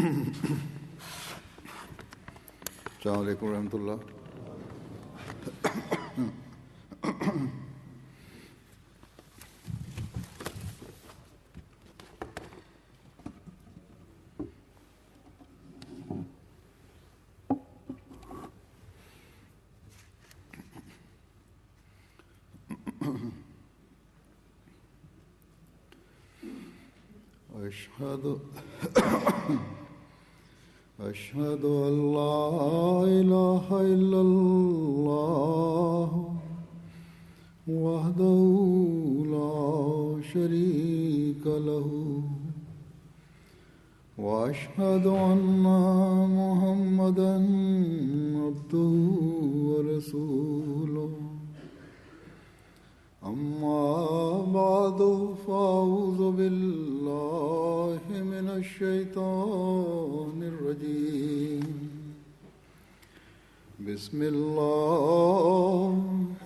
Assalamu alaikum warahmatullah. أشهد أن لا إله إلا الله وحده لا شريك له وأشهد أن محمدا عبده ورسوله أما بعد فأعوذ بالله من الشيطان الرجيم بسم الله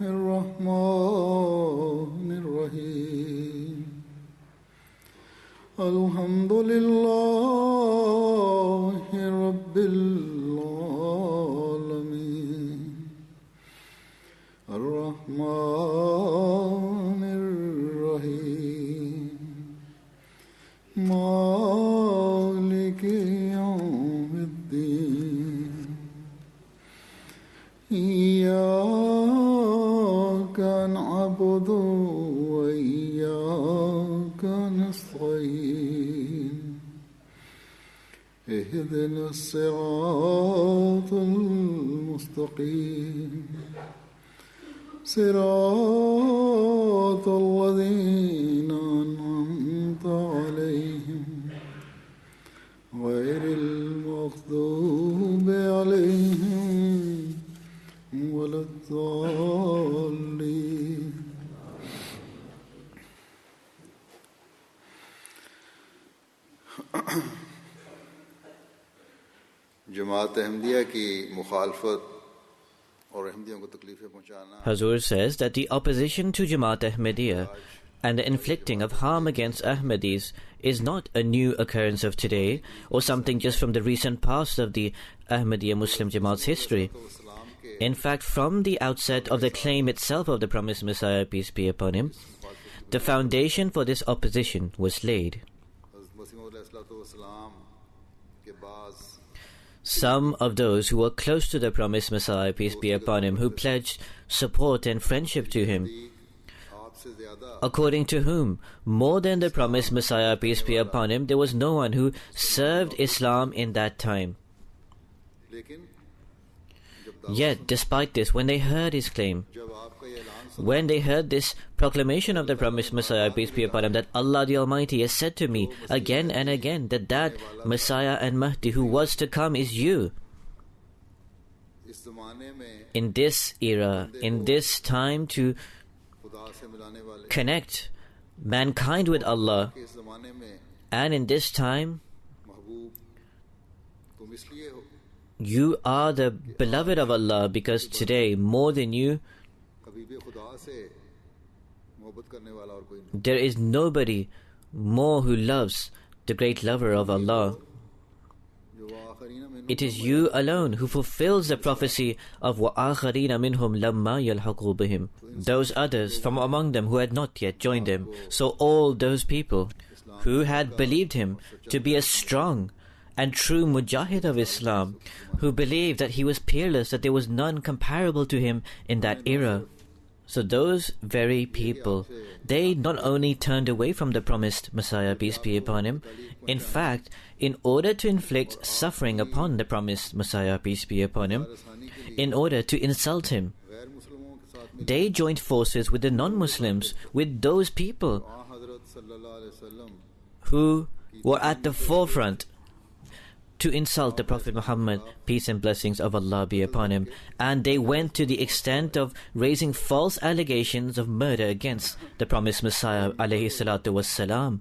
الرحمن الرحيم الحمد لله رب العالمين الرحمن الرحيم مالك يوم الدين إياك نعبد وإياك نستعين اهدنا الصراط المستقيم صراط الذين أنعمت عليهم غير المغضوب عليهم ولا الضالين. जमात अहमदिया की मुखालफत Hazur says that the opposition to Jamaat Ahmadiyya and the inflicting of harm against Ahmadis is not a new occurrence of today or something just from the recent past of the Ahmadiyya Muslim Jamaat's history. In fact, from the outset of the claim itself of the promised Messiah, peace be upon him, the foundation for this opposition was laid. Some of those who were close to the promised Messiah, peace be upon him, who pledged support and friendship to him, according to whom, more than the promised Messiah, peace be upon him, there was no one who served Islam in that time. Yet, despite this, when they heard his claim, when they heard this proclamation of the promised Messiah, peace be upon him, that Allah the Almighty has said to me again and again that Messiah and Mahdi who was to come is you. In this era, in this time to connect mankind with Allah, and in this time, you are the beloved of Allah, because today, more than you, there is nobody more who loves the great lover of Allah. It is you alone who fulfills the prophecy of وَآخَرِينَ مِنْهُمْ لَمَّا يَلْحَقُوا بِهِمْ, those others from among them who had not yet joined him. So all those people who had believed him to be a strong and true mujahid of Islam, who believed that he was peerless, that there was none comparable to him in that era. So those very people, they not only turned away from the promised Messiah, peace be upon him, in fact, in order to inflict suffering upon the promised Messiah, peace be upon him, in order to insult him, they joined forces with the non-Muslims, with those people who were at the forefront to insult the Prophet Muhammad, peace and blessings of Allah be upon him. And they went to the extent of raising false allegations of murder against the promised Messiah, alayhi salatu wassalam.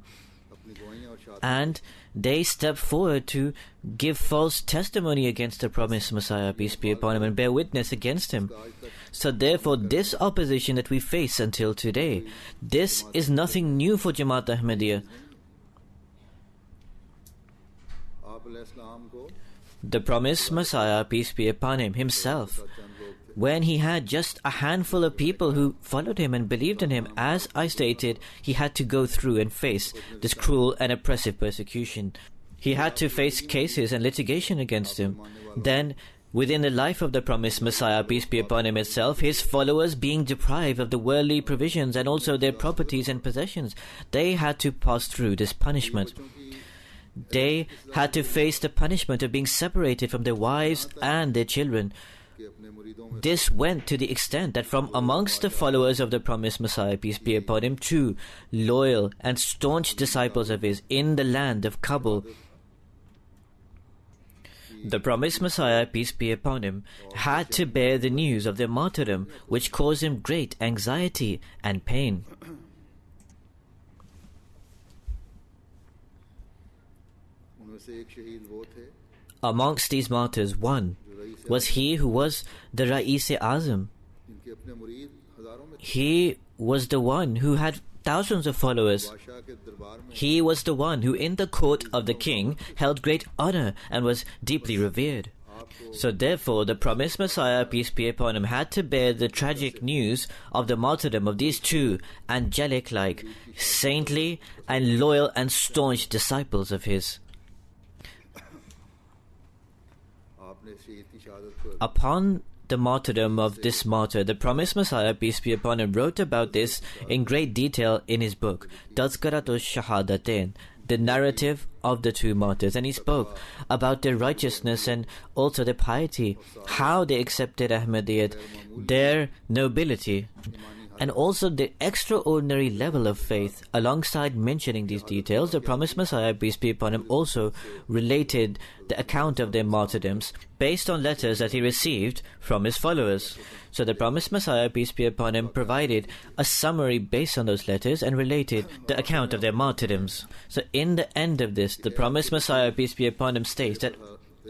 And they stepped forward to give false testimony against the promised Messiah, peace be upon him, and bear witness against him. So therefore, this opposition that we face until today, this is nothing new for Jamaat Ahmadiyya. अलैहिस्सलाम को The promised Messiah, peace be upon him, himself, when he had just a handful of people who followed him and believed in him, as I stated, he had to go through and face this cruel and oppressive persecution. He had to face cases and litigation against him. Then, within the life of the promised Messiah, peace be upon him itself, his followers being deprived of the worldly provisions and also their properties and possessions, they had to pass through this punishment. They had to face the punishment of being separated from their wives and their children. This went to the extent that from amongst the followers of the promised Messiah, peace be upon him, 2 loyal and staunch disciples of his in the land of Kabul, the promised Messiah, peace be upon him, had to bear the news of their martyrdom, which caused him great anxiety and pain. Amongst these martyrs, one was he who was the Rais-e-Azam. He was the one who had thousands of followers. He was the one who in the court of the king held great honor and was deeply revered. So therefore the promised Messiah, peace be upon him, had to bear the tragic news of the martyrdom of these 2 angelic-like, saintly and loyal and staunch disciples of his. Upon the martyrdom of this martyr, the promised Messiah, peace be upon him, wrote about this in great detail in his book, Tazkaratus Shahadatain, the narrative of the 2 martyrs, and he spoke about their righteousness and also their piety, how they accepted Ahmadiyyat, their nobility, and also the extraordinary level of faith. Alongside mentioning these details, the promised Messiah, peace be upon him, also related the account of their martyrdoms based on letters that he received from his followers. So the promised Messiah, peace be upon him, provided a summary based on those letters and related the account of their martyrdoms. So in the end of this, the promised Messiah, peace be upon him, states that,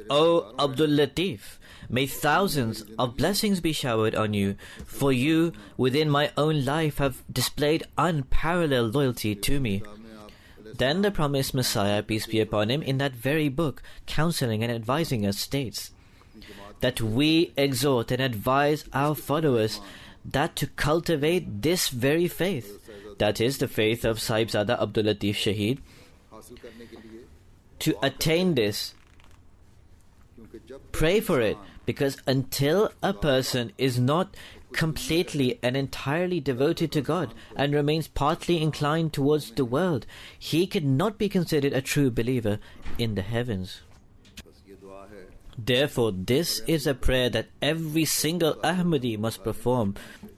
O Abdul Latif, may thousands of blessings be showered on you, for you within my own life have displayed unparalleled loyalty to me. Then the promised Messiah, peace be upon him, in that very book, counseling and advising us, states that we exhort and advise our followers that to cultivate this very faith, that is the faith of Sahibzada Abdul Latif Shaheed, to attain this, pray for it, because until a person is not completely and entirely devoted to God and remains partly inclined towards the world, he cannot be considered a true believer in the heavens. Therefore, this is a prayer that every single Ahmadi must perform,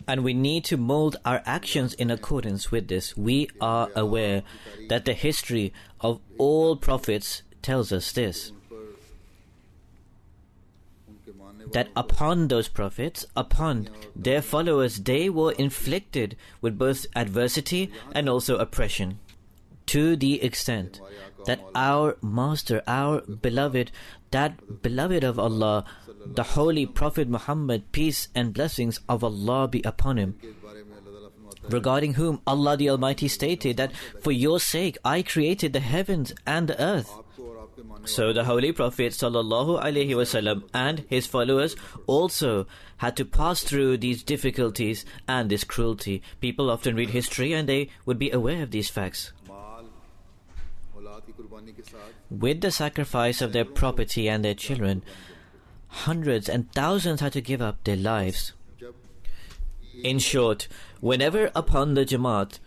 and we need to mold our actions in accordance with this. We are aware that the history of all prophets tells us this, that upon those prophets, upon their followers, they were inflicted with both adversity and also oppression, to the extent that our Master, our beloved, that beloved of Allah, the Holy Prophet Muhammad, peace and blessings of Allah be upon him, regarding whom Allah the Almighty stated that for your sake I created the heavens and the earth. So the Holy Prophet sallallahu alaihi wasallam and his followers also had to pass through these difficulties and this cruelty. People often read history and they would be aware of these facts. With the sacrifice of their property and their children, hundreds and thousands had to give up their lives. In short, whenever upon the Jamaat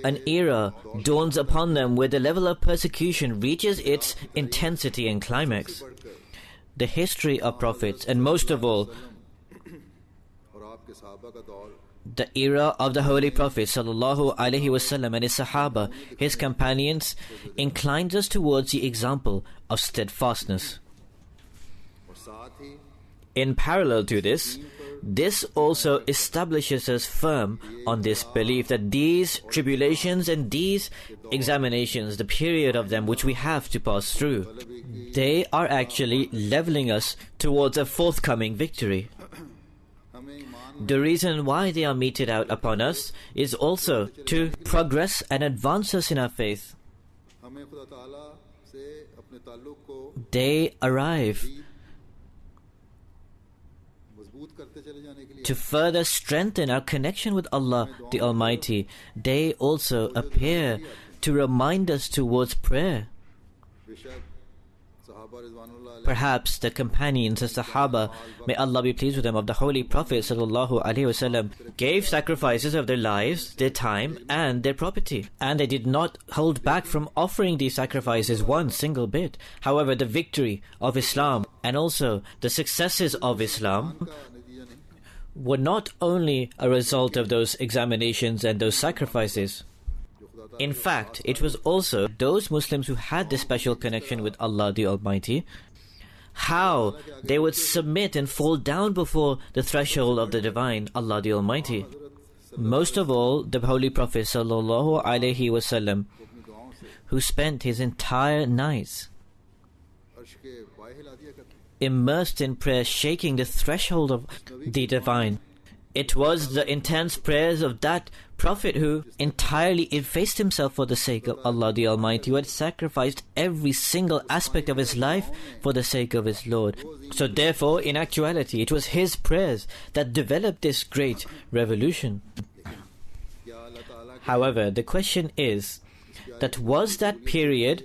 an era dawns upon them where the level of persecution reaches its intensity and climax, the history of prophets, and most of all, the era of the Holy Prophet sallallahu alaihi wasallam and his Sahaba, his companions, inclines us towards the example of steadfastness. In parallel to this, this also establishes us firm on this belief that these tribulations and these examinations, the period of them which we have to pass through, they are actually leveling us towards a forthcoming victory. The reason why they are meted out upon us is also to progress and advance us in our faith. ताल्लुक को they arrive मजबूत करते चले जाने के लिए to further strengthen our connection with Allah the Almighty. They also appear to remind us towards prayer. बेशक सहाबा रिज़वानुल्लाह अलैहि Perhaps the companions, the Sahaba, may Allah be pleased with them, of the Holy Prophet sallallahu alaihi wasallam, gave sacrifices of their lives, their time, and their property, and they did not hold back from offering these sacrifices one single bit. However, the victory of Islam and also the successes of Islam का नतीजा नहीं were not only a result of those examinations and those sacrifices. In fact, it was also those Muslims who had this special connection with Allah the Almighty, how they would submit and fall down before the threshold of the Divine, Allah the Almighty. Most of all, the Holy Prophet sallallahu alaihi wasallam, अपनी दुआओं से who spent his entire nights अर्श के बाएं हिला दिया करते immersed in prayer, shaking the threshold of the Divine. It was the intense prayers of that Prophet who entirely effaced himself for the sake of Allah the Almighty, who had sacrificed every single aspect of his life for the sake of his Lord. So therefore, in actuality, it was his prayers that developed this great revolution. क्या अल्लाह ताला के However, the question is that was that period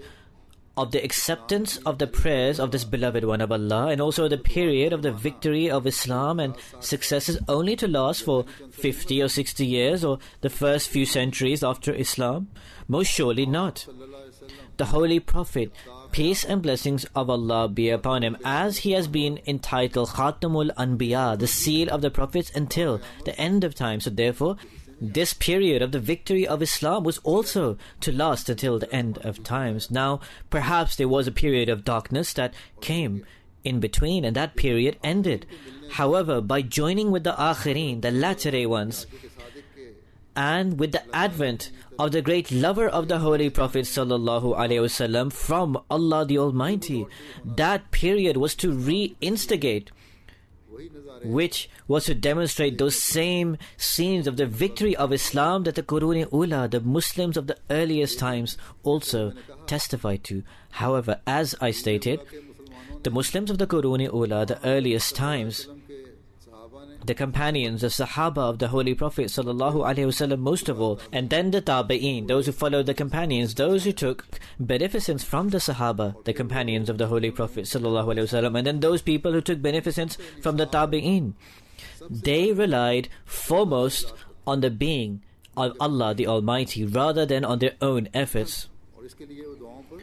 of the acceptance of the prayers of this beloved one of Allah, and also the period of the victory of Islam and successes, only to last for 50 or 60 years or the first few centuries after Islam? Most surely not. सल्लल्लाहु अलैहि वसल्लम The Holy Prophet, peace and blessings of Allah be upon him, as he has been entitled Khatamul Anbiya, the seal of the prophets, until the end of time. So therefore, this period of the victory of Islam was also to last until the end of times. Now, perhaps there was a period of darkness that came in between, and that period ended. However, by joining with the Akhirin, the latter-day ones, के सादिक के and with the advent of the great lover of the Holy Prophet sallallahu alaihi wasallam from Allah the Almighty, that period was to reinstigate, वही नज़ारे which was to demonstrate those same scenes of the victory of Islam that the Qurun Ula, the Muslims of the earliest times, also testified to. However, as I stated, के मुसलमानों the Muslims of the Qurun Ula, the earliest times, ने के सहाबा ने the companions, the Sahaba of the Holy Prophet sallallahu alaihi wasallam, most of all, and then the Tabi'een, those who followed the companions, those who took beneficence from the Sahaba, the companions of the Holy Prophet sallallahu alaihi wasallam, and then those people who took beneficence from the Tabi'een. They relied foremost on the being of Allah the Almighty rather than on their own efforts. और इसके लिए वो दुआओं पर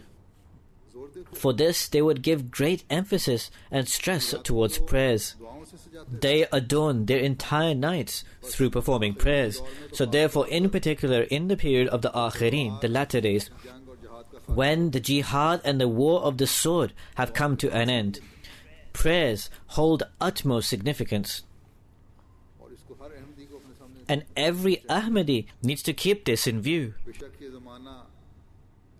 जोर देते For this, they would give great emphasis and stress towards prayers. दुआओं से सजाते They adorned their entire nights through performing prayers. So therefore, in particular, in the period of the Akhirin, the latter days, जंग और जिहाद का when the jihad and the war of the sword have come to an end, prayers hold utmost significance. और इसको हर अहमदी को अपने सामने And every Ahmadi needs to keep this in view. बेशक ये ज़माना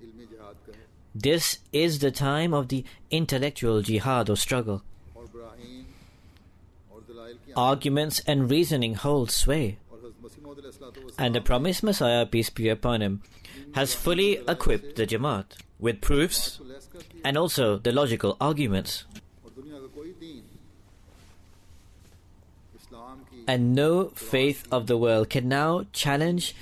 इल्मी जिहाद का है This is the time of the intellectual jihad or struggle. और ब्राहीन और दलाइल की Arguments and reasoning hold sway. और हज़रत मसीह मौद अलैहिस्सलातु And the promised Messiah, peace be upon him, has fully equipped the Jamaat with proofs वसल्लम लैस कर दिया and also the logical arguments. और दुनिया का कोई दीन इस्लाम की And no faith of the world can now challenge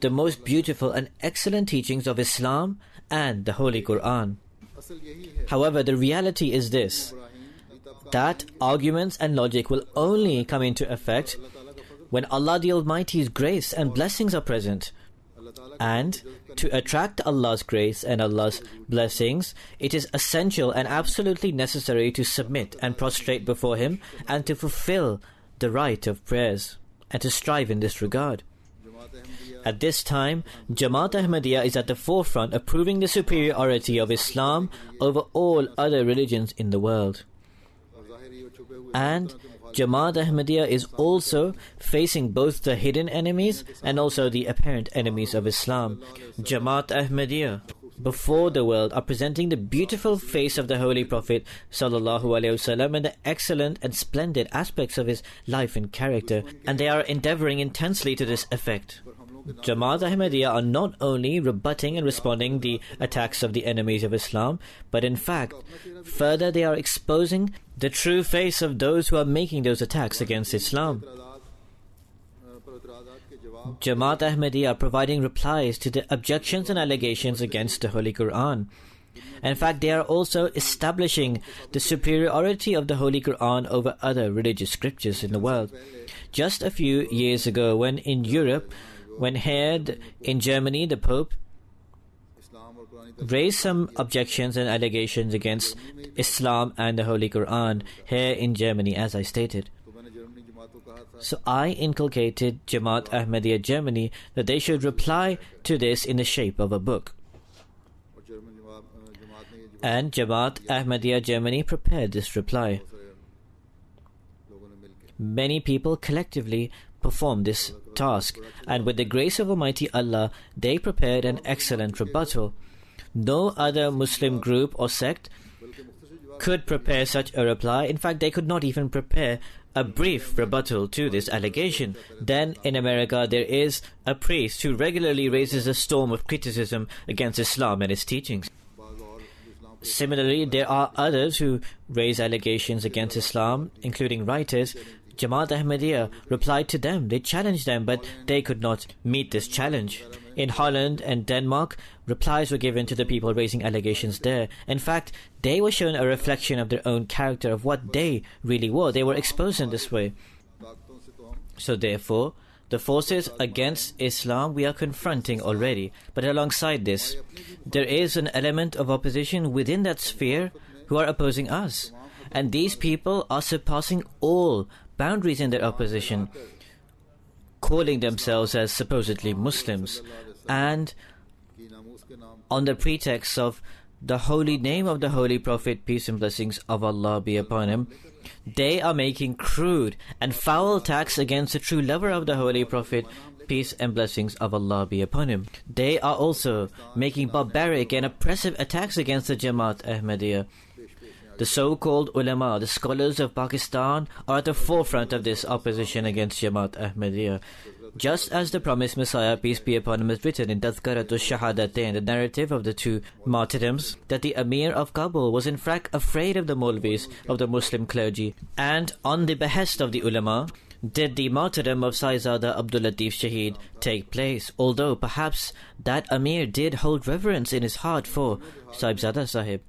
the most beautiful and excellent teachings of Islam and the Holy Quran. असल यही है However, the reality is this, Ibrahim तब का that arguments and logic will only come into effect अल्लाह ताला का फजल when Allah the Almighty's grace and blessings are present. अल्लाह ताला का And to attract Allah's grace and Allah's blessings, it is essential and absolutely necessary to submit and prostrate before Him and to fulfill the right of prayers and to strive in this regard. Jamaat Ahmadiyya At this time, Jamaat Ahmadiyya is at the forefront of proving the superiority of Islam over all other religions in the world. और ज़ाहिरी और छुपे हुए And तरह के मुखालिफ Jamaat Ahmadiyya is also facing both the hidden enemies and also the apparent enemies of Islam. Jamaat Ahmadiyya, before the world, are presenting the beautiful face of the Holy Prophet sallallahu alaihi wasallam and the excellent and splendid aspects of his life and character, and they are endeavoring intensely to this effect. पर हमलों Jamaat Ahmadiyya are not only rebutting and responding the attacks of the enemies of Islam, but in fact, further they are exposing the true face of those who are making those attacks against Islam. Jamaat Ahmadiyya are providing replies to the objections and allegations against the Holy Quran. In fact, they are also establishing the superiority of the Holy Quran over other religious scriptures in the world. Just a few years ago, when in Europe, when here in Germany, the Pope raised some objections and allegations against Islam and the Holy Quran here in Germany, as I stated. So I inculcated Jamaat Ahmadiyya Germany that they should reply to this in the shape of a book. And Jamaat Ahmadiyya Germany prepared this reply. Many people collectively performed this task, and with the grace of Almighty Allah, they prepared an excellent rebuttal. No other Muslim group or sect could prepare such a reply. In fact, they could not even prepare a brief rebuttal to this allegation. Then in America, there is a priest who regularly raises a storm of criticism against Islam and its teachings. Similarly, there are others who raise allegations against Islam, including writers. Jamaat Ahmadiyya replied to them. They challenged them, but they could not meet this challenge. In Holland and Denmark, replies were given to the people raising allegations there. In fact, they were shown a reflection of their own character, of what they really were. They were exposed in this way. So therefore, the forces against Islam we are confronting already. But alongside this, there is an element of opposition within that sphere who are opposing us. And these people are surpassing all boundaries in their opposition, calling themselves as supposedly Muslims, and on the pretext of the holy name of the Holy Prophet, peace and blessings of Allah be upon him, they are making crude and foul attacks against the true lover of the Holy Prophet, peace and blessings of Allah be upon him. They are also making barbaric and oppressive attacks against the Jamaat Ahmadiyya. The so-called ulama, the scholars of Pakistan, are at the forefront of this opposition against Jamaat Ahmadiyya. Just as the promised Messiah, peace be upon him, has written in Tazkaratul Shahadatain, the narrative of the two martyrdoms, that the Amir of Kabul was in fact afraid of the Maulvis, of the Muslim clergy, and on the behest of the ulama, did the martyrdom of Sayyidzada Abdul Latif Shaheed take place, although perhaps that Amir did hold reverence in his heart for Sahibzada Sahib.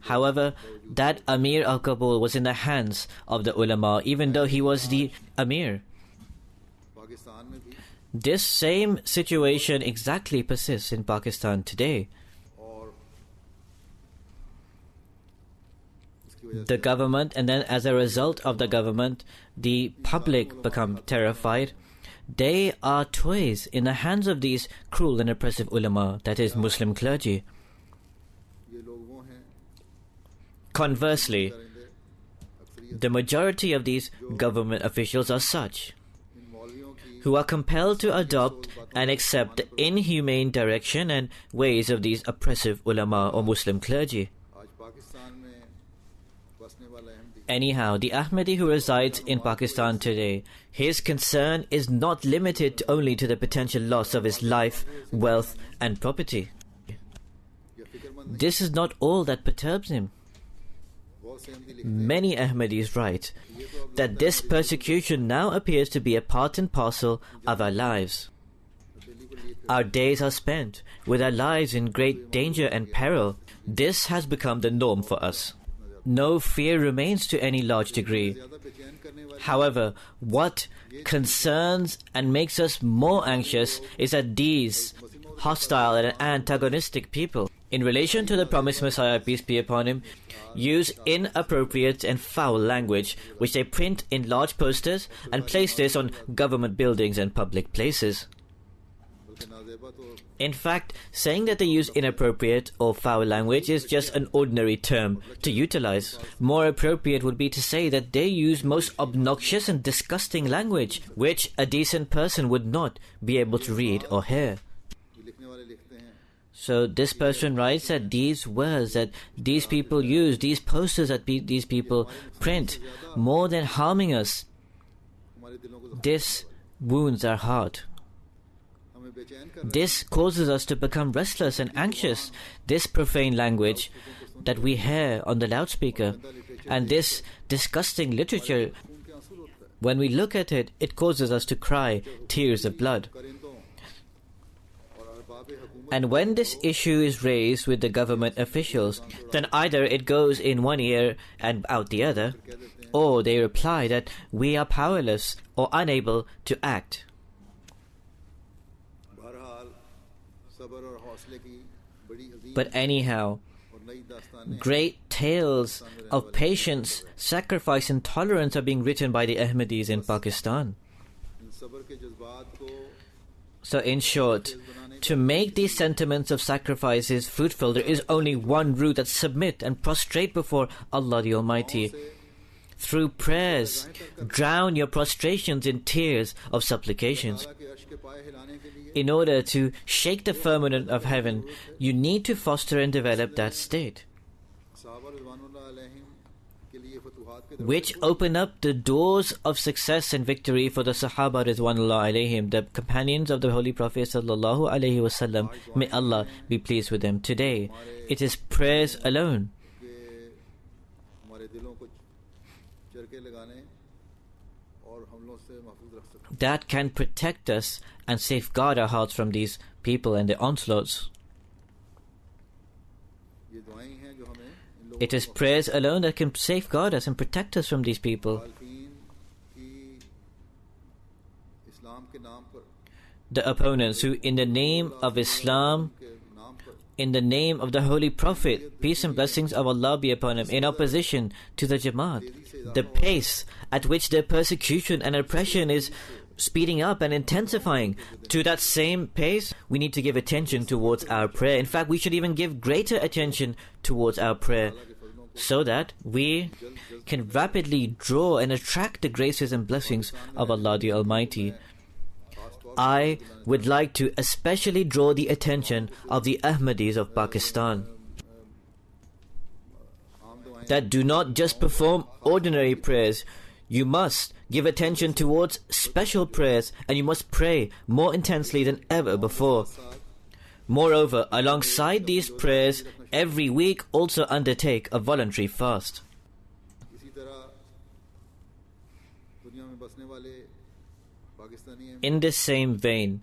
However, that Amir of Kabul was in the hands of the ulama, even though he was the Amir. This same situation exactly persists in Pakistan today. The government, and then as a result of the government, the public become terrified. They are toys in the hands of these cruel and oppressive ulama, that is, Muslim clergy. Conversely, the majority of these government officials are such who are compelled to adopt and accept the inhumane direction and ways of these oppressive ulama or Muslim clergy. Anyhow, the Ahmadi who resides in Pakistan today, his concern is not limited only to the potential loss of his life, wealth and property. This is not all that perturbs him. Many Ahmadis write that this persecution now appears to be a part and parcel of our lives. Our days are spent with our lives in great danger and peril. This has become the norm for us. No fear remains to any large degree. However, what concerns and makes us more anxious is that these hostile and antagonistic people, in relation to the promised Messiah, peace be upon him, use inappropriate and foul language, which they print in large posters and place this on government buildings and public places. In fact, saying that they use inappropriate or foul language is just an ordinary term to utilize. More appropriate would be to say that they use most obnoxious and disgusting language, which a decent person would not be able to read or hear. So this person writes that these words that these people use, these posters that these people print, more than harming us, this wounds our heart. हमें बेचैन कर रहा This causes us to become restless and anxious. This profane language that we hear on the loudspeaker and this disgusting literature, है खून के आंसू रोकता है when we look at it, it causes us to cry tears of blood. परिंदों और अरबाब हुकूमत And when this issue is raised with the government officials, then either it goes in one ear and out the other, or they reply that we are powerless or unable to act. बहरहाल सब्र और हौसले की बड़ी अजीम But anyhow, और नई दास्तानें great tales of patience, sacrifice and tolerance are being written by the Ahmadis in Pakistan. इन सब्र के जज्बात को So in short, to make these sentiments of sacrifices fruitful, there is only one route: that submit and prostrate before Allah the Almighty. Through prayers, drown your prostrations in tears of supplications. ताला के अर्श के पाए हिलाने के लिए In order to shake the firmament of heaven, you need to foster and develop that state, सहाबा रिज़वानुल्लाह अलैहिम के लिए फतूहात के which open up the doors of success and victory for the Sahaba Ridwanullah alayhim, the companions of the Holy Prophet sallallahu alaihi wasallam. May Allah be pleased with them. Today, it is prayers alone कि हमारे दिलों को चरके लगाने और हमलों से महफूज रख सकें that can protect us and safeguard our hearts from these people and their onslaughts. ये दुआएं हैं जो हमें इन लोगों It is prayers alone that can safeguard us and protect us from these people. मुखालफीन की इस्लाम के नाम पर The opponents who, in the name of Islam, के नाम पर in the name of the Holy Prophet, peace and blessings of Allah be upon him, in opposition to the Jamaat, the pace at which their persecution and oppression is speeding up and intensifying, to that same pace, we need to give attention towards our prayer. In fact, we should even give greater attention towards our prayer, so that we can rapidly draw and attract the graces and blessings of Allah the Almighty. I would like to especially draw the attention of the Ahmadis of Pakistan, that do not just perform ordinary prayers. You must give attention towards special prayers, and you must pray more intensely than ever before. Moreover, alongside these prayers, every week also undertake a voluntary fast. इसी तरह दुनिया में बसने वाले पाकिस्तानी हैं In this same vein,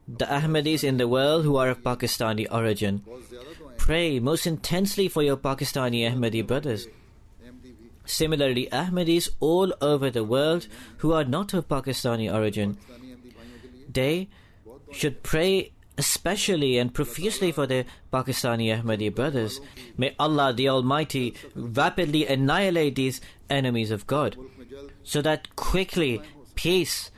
the Ahmadis in the world who are of Pakistani origin, बहुत ज़्यादा दुआएं pray most intensely for your Pakistani Ahmadi brothers. Ahmadi भी Similarly, Ahmadis all over the world who are not of Pakistani origin, Pakistani Ahmadi भाइयों के लिए they should pray especially and profusely for their Pakistani Ahmadi brothers. May Allah the Almighty rapidly annihilate these enemies of God, मुल्क में जल्द so that quickly peace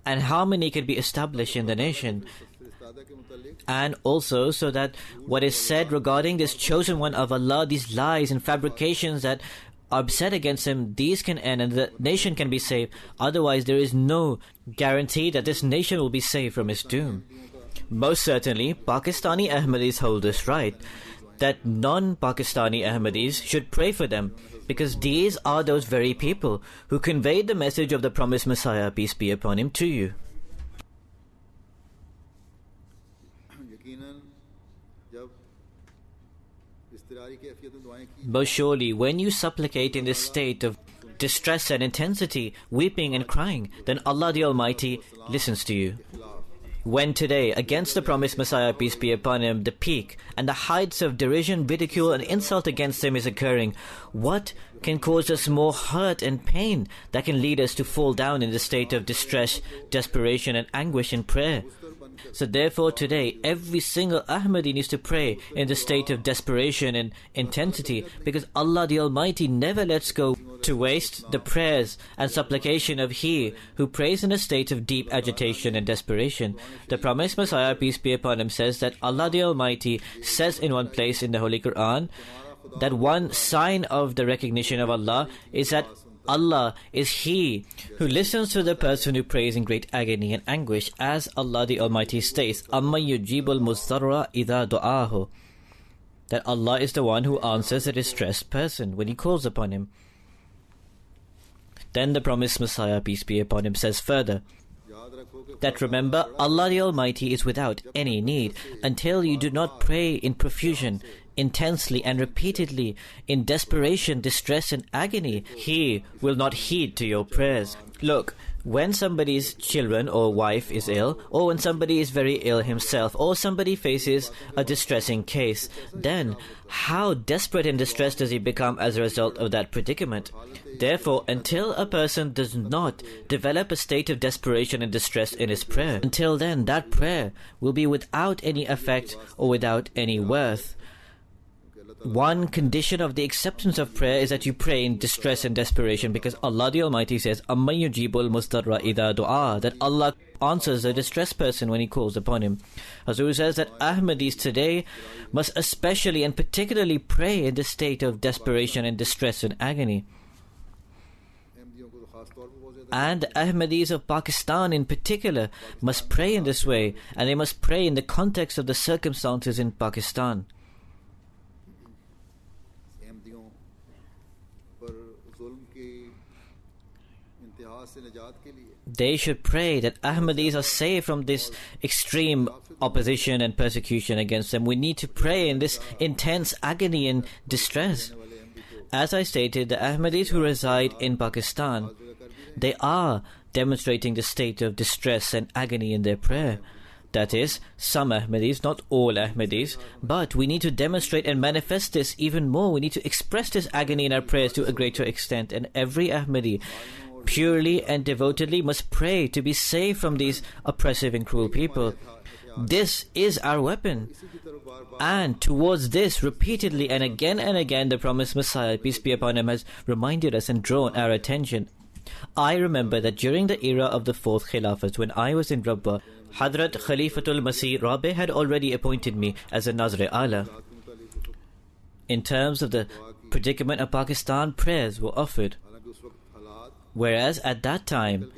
and harmony can be established in the nation, फिरिस्तादा के मुतालिक and also so that what is said regarding this chosen one of Allah, these lies and fabrications that are said against him, these can end and the nation can be saved. Otherwise, there is no guarantee that this nation will be saved from its doom. Most certainly, Pakistani Ahmadis hold this right, that non-Pakistani Ahmadis should pray for them, because these are those very people who conveyed the message of the promised Messiah, peace be upon him, to you. यकीनन जब इस्तिरारी कैफियत में दुआएं की Most surely, when you supplicate in this state of distress and intensity, weeping and crying, then Allah the Almighty listens to you. When today, against the promised Messiah, peace be upon him, the peak and the heights of derision, ridicule and insult against him is occurring, what can cause us more hurt and pain that can lead us to fall down in the state of distress, desperation and anguish in prayer? So therefore today, every single Ahmadi needs to pray in the state of desperation and intensity, because Allah the Almighty never lets go to waste the prayers and supplication of he who prays in a state of deep agitation and desperation. The promised Messiah, peace be upon him, says that Allah the Almighty says in one place in the Holy Quran that one sign of the recognition of Allah is that Allah is He who listens to the person who prays in great agony and anguish, as Allah the Almighty states, أَمَّنْ يُجِيبُ الْمُضْطَرَّ إِذَا دُعَاهُ, that Allah is the one who answers a distressed person when he calls upon him. Then the promised Messiah, peace be upon him, says further याद रखो that remember Allah the Almighty is without any need. Until you do not pray in profusion, intensely and repeatedly, in desperation, distress and agony, He will not heed to your prayers. Look, when somebody's children or wife is ill, or when somebody is very ill himself, or somebody faces a distressing case, then how desperate and distressed does he become as a result of that predicament? Therefore, until a person does not develop a state of desperation and distress in his prayer, until then that prayer will be without any effect or without any worth. One condition of the acceptance of prayer is that you pray in distress and desperation, because Allah the Almighty says, أَمَّنْ يُجِيبُ الْمُضْطَرَّ إِذَا دُعَا, that Allah answers a distressed person when he calls upon Him. Hazur says that Ahmadis today must especially and particularly pray in the state of desperation and distress and agony. And the Ahmadis of Pakistan in particular must pray in this way, and they must pray in the context of the circumstances in Pakistan. They should pray that Ahmadis are saved from this extreme opposition and persecution against them. We need to pray in this intense agony and distress. As I stated, the Ahmadis who reside in Pakistan, they are demonstrating the state of distress and agony in their prayer. That is, some Ahmadis, not all Ahmadis, but we need to demonstrate and manifest this even more. We need to express this agony in our prayers to a greater extent, and every Ahmadi purely and devotedly must pray to be saved from these oppressive and cruel people. This is our weapon. And towards this, repeatedly and again, the promised Messiah, peace be upon him, has reminded us and drawn our attention. I remember that during the era of the 4th Khilafat, when I was in Rabba, Hadrat Khalifatul Masih Rabi had already appointed me as a Nazr Ala. In terms of the predicament of Pakistan, prayers were offered. Whereas at that time,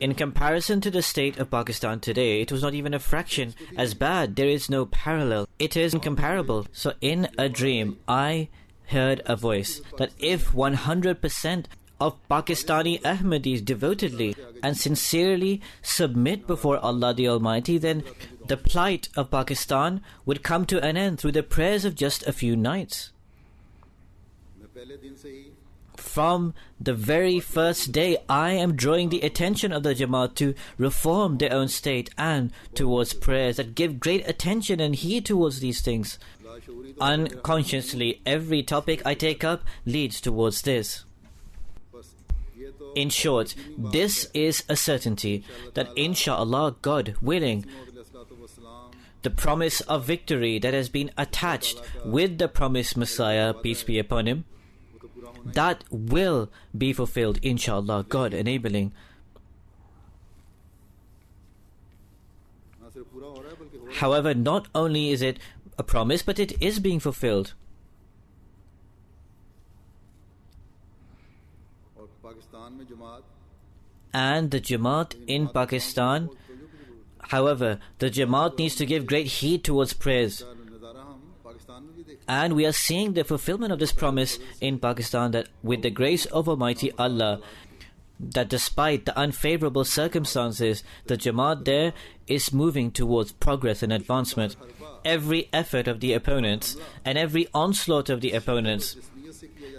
in comparison to the state of Pakistan today, it was not even a fraction as bad. There is no parallel. It is incomparable. So in a dream, I heard a voice that if 100% of Pakistani Ahmadis devotedly and sincerely submit before Allah the Almighty, then the plight of Pakistan would come to an end through the prayers of just a few nights. From the very first day, I am drawing the attention of the Jamaat to reform their own state and towards prayers that give great attention and heed towards these things. Unconsciously, every topic I take up leads towards this. In short, this is a certainty that inshaAllah, God willing, the promise of victory that has been attached with the promised Messiah, peace be upon him, that will be fulfilled, inshaAllah, God enabling. However, not only is it a promise, but it is being fulfilled. And the Jamaat in Pakistan, however, the Jamaat needs to give great heed towards prayers. And we are seeing the fulfillment of this promise in Pakistan, that with the grace of Almighty Allah, that despite the unfavorable circumstances, the Jamaat there is moving towards progress and advancement. Every effort of the opponents and every onslaught of the opponents,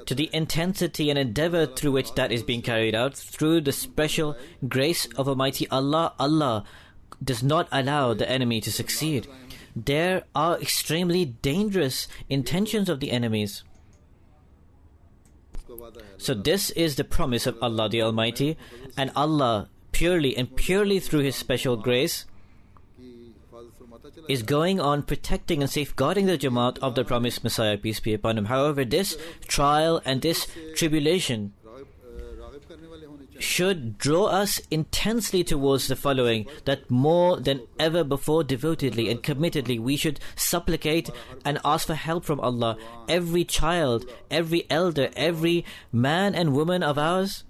to the intensity and endeavor through which that is being carried out, through the special grace of Almighty Allah, Allah does not allow the enemy to succeed. There are extremely dangerous intentions of the enemies. So this is the promise of Allah the Almighty, and Allah purely and purely through His special grace is going on protecting and safeguarding the Jamaat of the promised Messiah, peace be upon him. However, this trial and this tribulation should draw us intensely towards the following, that more than ever before, devotedly and committedly, we should supplicate and ask for help from Allah. Every child, every elder, every man and woman of ours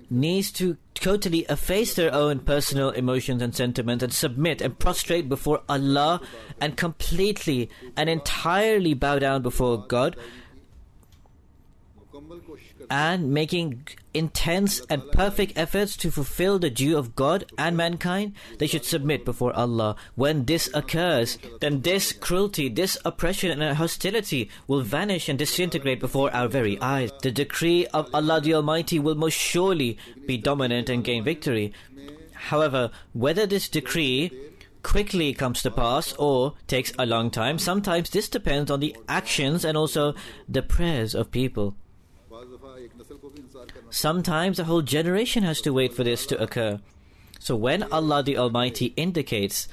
needs to totally efface their own personal emotions and sentiments and submit and prostrate before Allah and completely and entirely bow down before God, मुकम्मल कोशिश करते and making intense and perfect efforts to fulfill the due of God and mankind, they should submit before Allah. When this occurs, then this cruelty, this oppression and hostility will vanish and disintegrate before our very eyes. The decree of Allah the Almighty will most surely be dominant and gain victory. However, whether this decree quickly comes to pass or takes a long time, sometimes this depends on the actions and also the prayers of people. बाज़ दफ़ा एक नस्ल को भी इंतज़ार करना Sometimes a whole generation has to wait for this to occur. So when Allah the Almighty indicates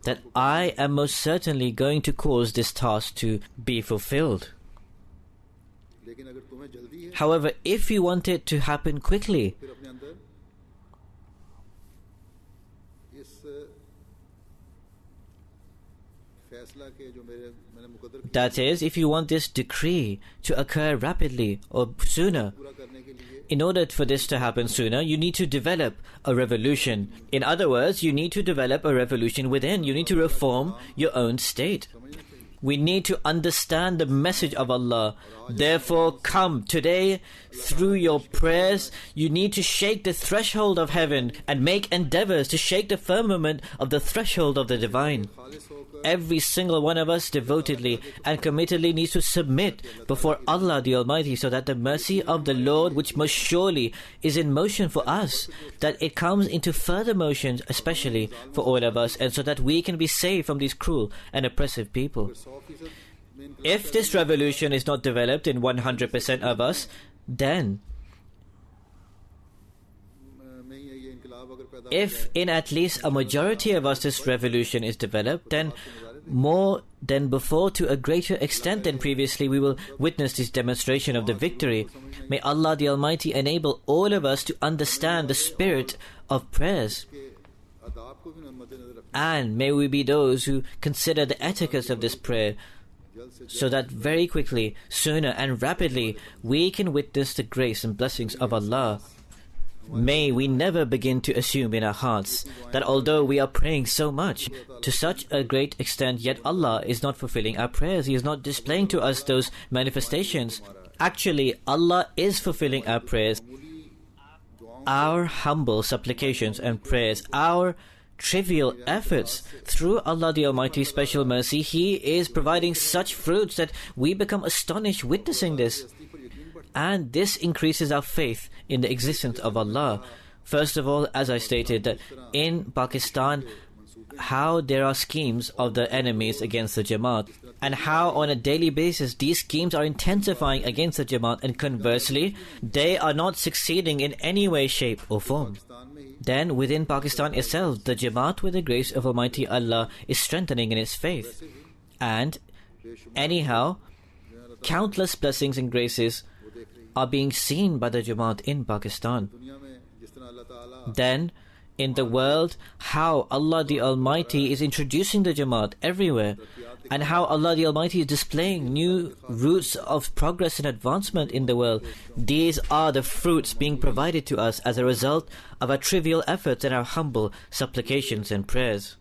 that I am most certainly going to cause this task to be fulfilled. लेकिन अगर तुम्हें जल्दी है However, if you want it to happen quickly, फिर अपने अंदर इस फैसला के जो मैंने मुकद्दर किया that is, if you want this decree to occur rapidly or sooner, पूरा करने के लिए in order for this to happen sooner, you need to develop a revolution. In other words, you need to develop a revolution within. You need to reform your own state. समझना चाहिए We need to understand the message of Allah. Therefore, come today through your prayers. You need to shake the threshold of heaven and make endeavors to shake the firmament of the threshold of the divine. खालिस होकर Every single one of us devotedly and committedly needs to submit before Allah the Almighty so that the mercy of the Lord, which most surely is in motion for us, that it comes into further motion, especially for all of us, and so that we can be saved from these cruel and oppressive people. 100% में इनका If this revolution is not developed in 100% of us, then में ही ये इनकलाब अगर पैदा if in at least a majority of us this revolution is developed, then more than before, to a greater extent than previously, we will witness this demonstration of the victory. May Allah the Almighty enable all of us to understand the spirit of prayers, के आदाब को भी मद्देनजर रखना and may we be those who consider the etiquettes of this prayer, जल्द से so that very quickly, sooner and rapidly, we can witness the grace and blessings of Allah. May we never begin to assume in our hearts that although we are praying so much, to such a great extent, yet Allah is not fulfilling our prayers. He is not displaying to us those manifestations. Actually, Allah is fulfilling our prayers, our humble supplications and prayers, our trivial efforts. Through Allah the Almighty's special mercy, He is providing such fruits that we become astonished witnessing this. And this increases our faith in the existence of Allah. First of all, as I stated, that in Pakistan, how there are schemes of the enemies against the Jamaat, and how on a daily basis these schemes are intensifying against the Jamaat, and conversely, they are not succeeding in any way, shape or form. Pakistan में ही Then within Pakistan itself, the Jamaat, with the grace of Almighty Allah, is strengthening in its faith. And anyhow, countless blessings and graces वो देख रही are being seen by the Jamaat in Pakistan. दुनिया में जिस तरह अल्लाह ताला Then, in the world, how Allah the Almighty is introducing the Jamaat everywhere, and how Allah the Almighty is displaying new routes of progress and advancement in the world. These are the fruits being provided to us as a result of our trivial efforts and our humble supplications and prayers.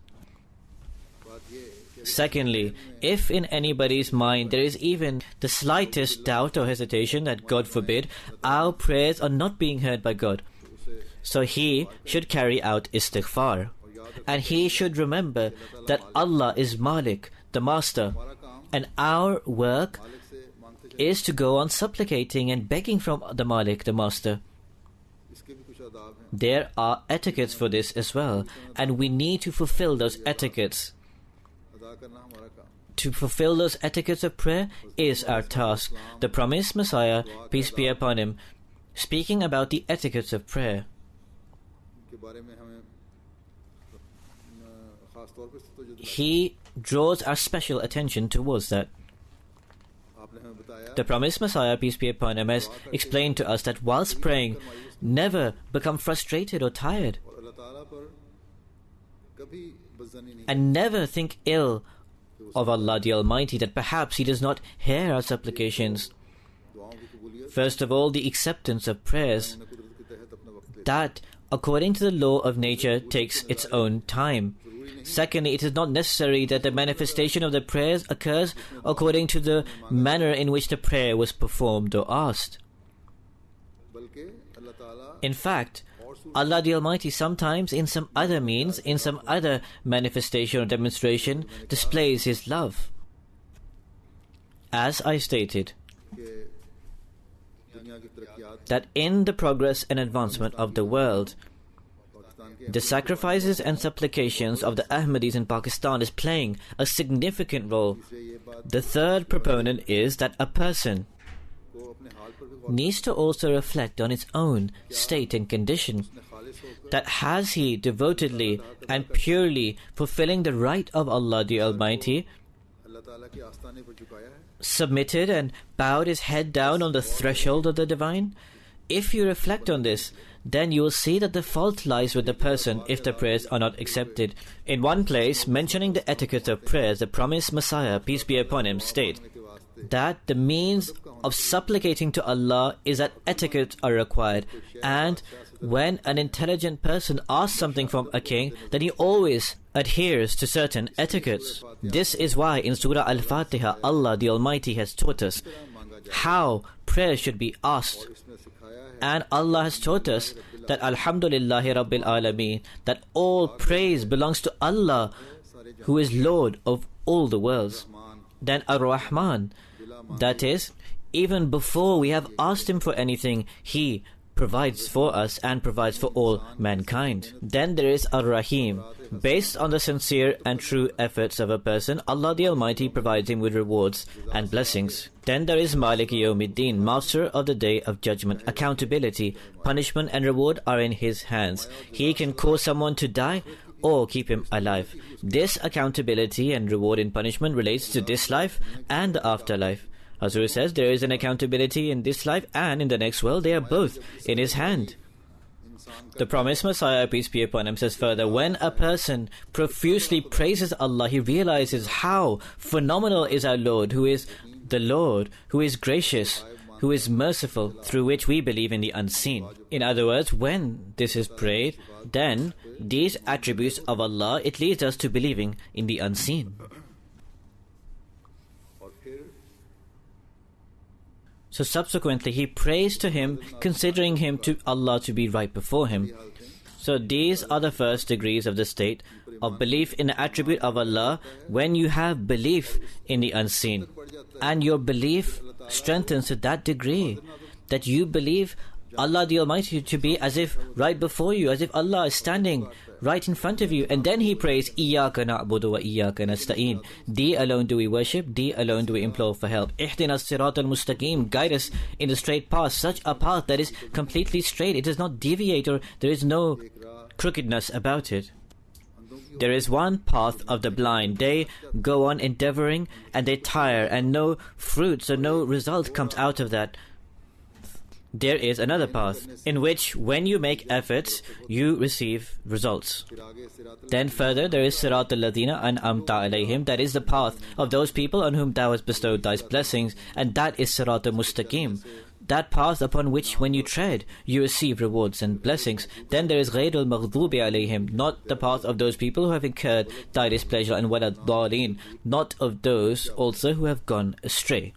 बात ये है कि Secondly, if in anybody's mind there is even the slightest doubt or hesitation that, God forbid, our prayers are not being heard by God, उसे so he should carry out istighfar. And he should remember that Allah is Malik, the Master, हमारा काम and our work मालिक से मांगते जाए is to go on supplicating and begging from the Malik, the Master. इसके भी कुछ आदाब हैं There are etiquettes for this as well, and we need to fulfill those etiquettes. अदा करना हमारा काम To fulfill those etiquettes of prayer is our task. The promised Messiah, peace be upon him, speaking about the etiquettes of prayer, के बारे में हमें खास तौर पे तो जो he draws our special attention towards that. आपने हमें बताया The promised Messiah, peace be upon him, has explained to us that whilst praying, never become frustrated or tired, और अल्लाह ताला पर कभी बज़नी नहीं and never think ill of Allah the Almighty, that perhaps He does not hear our supplications. दुआओं की कबूलियत First of all, the acceptance of prayers, उन्हें कुदरत के तहत अपना वक्त देता that according to the law of nature takes its own time. जरूरी Secondly, it is not necessary that the manifestation of the prayers occurs according to the manner in which the prayer was performed or asked. In fact, Allah the Almighty sometimes, in some other means, in some other manifestation or demonstration, displays His love. As I stated, that in the progress and advancement of the world, the sacrifices and supplications of the Ahmadis in Pakistan is playing a significant role. The third proponent is that a person needs to also reflect on its own state and condition. That has he devotedly and purely fulfilling the right of Allah the Almighty, submitted and bowed his head down on the threshold of the Divine? If you reflect on this, then you will see that the fault lies with the person if the prayers are not accepted. In one place, mentioning the etiquette of prayers, the promised Messiah, peace be upon him, state that the means of supplicating to Allah is that etiquette are required, and when an intelligent person asks something from a king, then he always adheres to certain etiquettes. This is why in Surah Al-Fatiha, Allah the Almighty has taught us how prayer should be asked. And Allah has taught us that Alhamdulillahi Rabbil Alameen, that all praise belongs to Allah, who is Lord of all the worlds. Then Ar-Rahman, that is, even before we have asked Him for anything, He provides for us and provides for all mankind. Then there is Ar-Rahim. Based on the sincere and true efforts of a person, Allah the Almighty provides him with rewards and blessings. Then there is Malik Yawmiddin, master of the day of judgment. Accountability, punishment and reward are in His hands. He can cause someone to die or keep him alive. This accountability and reward in punishment relates to this life and the afterlife. Hazur says there is an accountability in this life and in the next world. They are both in His hand. The promised Messiah, peace be upon him, says further, when a person profusely praises Allah, he realizes how phenomenal is our Lord, who is the Lord, who is gracious, who is merciful, through which we believe in the unseen. In other words, when this is prayed, then these attributes of Allah, it leads us to believing in the unseen. So subsequently he prays to Him, considering Him to Allah to be right before Him. So these are the first degrees of the state of belief in the attribute of Allah, when you have belief in the unseen. And your belief strengthens to that degree that you believe Allah the Almighty to be as if right before you, as if Allah is standing right in front of you. And then he prays, Iyaka na'budu wa iyaka nasta'een. Thee alone do we worship, Thee alone do we implore for help. Ihdina as-sirat al-mustaqim. Guide us in the straight path, such a path that is completely straight. It does not deviate, or there is no crookedness about it. There is one path of the blind. They go on endeavoring and they tire, and no fruit, so no result comes out of that. There is another path in which when you make efforts, you receive results. Then further, there is Sirat al-Ladina an'amta alayhim. That is the path of those people on whom Thou hast bestowed Thy blessings, and that is Sirat al-Mustaqim. That path upon which when you tread, you receive rewards and blessings. Then there is Ghayr al-Maghdubi alayhim, not the path of those people who have incurred Thy displeasure, and wala ad-dhalin, not of those also who have gone astray.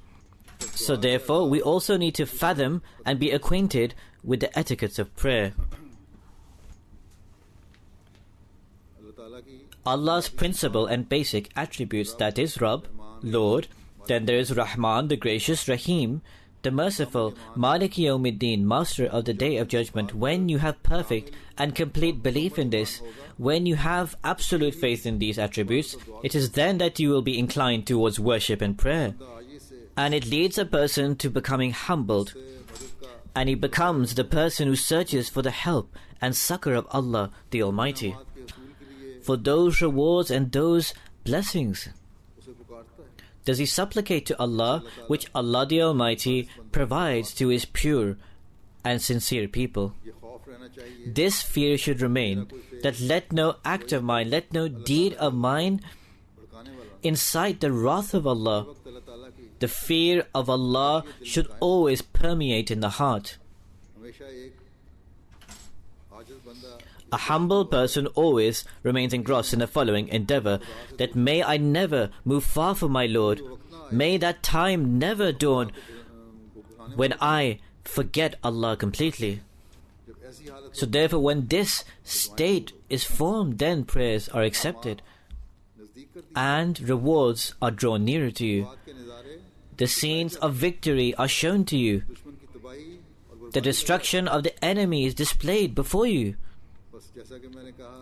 So therefore, we also need to fathom and be acquainted with the etiquettes of prayer. Allah's principal and basic attributes, that is Rabb, Lord. Then there is Rahman, the gracious, Rahim, the merciful, Malik Yawmiddin, master of the day of judgment. When you have perfect and complete belief in this, when you have absolute faith in these attributes, it is then that you will be inclined towards worship and prayer. And it leads a person to becoming humbled, and he becomes the person who searches for the help and succor of Allah the Almighty, for those rewards and those blessings. Does he supplicate to Allah, which Allah the Almighty provides to His pure and sincere people? This fear should remain, that let no act of mine, let no deed of mine incite the wrath of Allah. The fear of Allah should always permeate in the heart. A humble person always remains engrossed in the following endeavor, that may I never move far from my Lord. May that time never dawn when I forget Allah completely. So therefore, when this state is formed, then prayers are accepted and rewards are drawn nearer to you. The scenes of victory are shown to you. The destruction of the enemy is displayed before you.